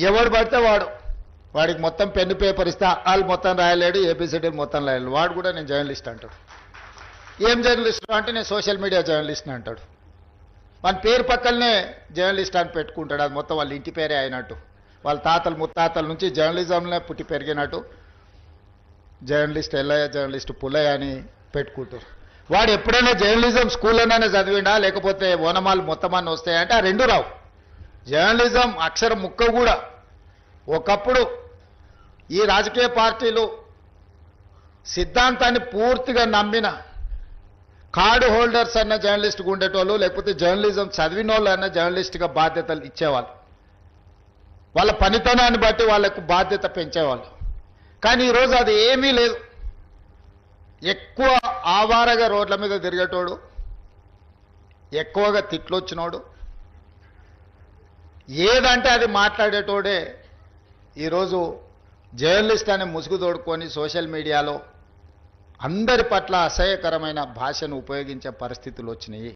ఎవడు పడితే వాడికి మొత్తం పెన్ను పేపర్ ఇస్తే వాళ్ళు మొత్తం రాయలేడు, ఏబిసిడీలు మొత్తం రాయలేడు. వాడు కూడా నేను జర్నలిస్ట్ అంటాడు. ఏం జర్నలిస్ట్ అంటే నేను సోషల్ మీడియా జర్నలిస్ట్ని అంటాడు. మన పేరు పక్కనే జర్నలిస్ట్ అని పెట్టుకుంటాడు. అది మొత్తం వాళ్ళ ఇంటి పేరే అయినట్టు, వాళ్ళ తాతలు ముత్తాతల నుంచి జర్నలిజంలో పుట్టి పెరిగినట్టు జర్నలిస్ట్ ఎల్లయ్య, జర్నలిస్ట్ పుల్లయ్య అని పెట్టుకుంటారు. వాడు ఎప్పుడైనా జర్నలిజం స్కూల్లోనే చదివిండా, లేకపోతే ఓనమాలు మొత్తం అన్నీ వస్తాయంటే ఆ రెండు రావు. జర్నలిజం అక్షరం ముక్క కూడా. ఒకప్పుడు ఈ రాజకీయ పార్టీలు సిద్ధాంతాన్ని పూర్తిగా నమ్మిన కార్డు హోల్డర్స్ అన్న జర్నలిస్ట్గా ఉండేటోళ్ళు, లేకపోతే జర్నలిజం చదివిన వాళ్ళు అన్న జర్నలిస్ట్గా బాధ్యతలు ఇచ్చేవాళ్ళు. వాళ్ళ పనితనాన్ని బట్టి వాళ్ళకు బాధ్యత పెంచేవాళ్ళు. కానీ ఈరోజు అది ఏమీ లేదు. ఎక్కువ ఆవారగా రోడ్ల మీద తిరిగేటోడు, ఎక్కువగా తిట్లొచ్చినోడు, ఏదంటే అది మాట్లాడేటోడే ఈరోజు జర్నలిస్ట్ అనే ముసుగు తోడుకొని సోషల్ మీడియాలో అందరి పట్ల అసహ్యకరమైన భాషను ఉపయోగించే పరిస్థితులు వచ్చినాయి.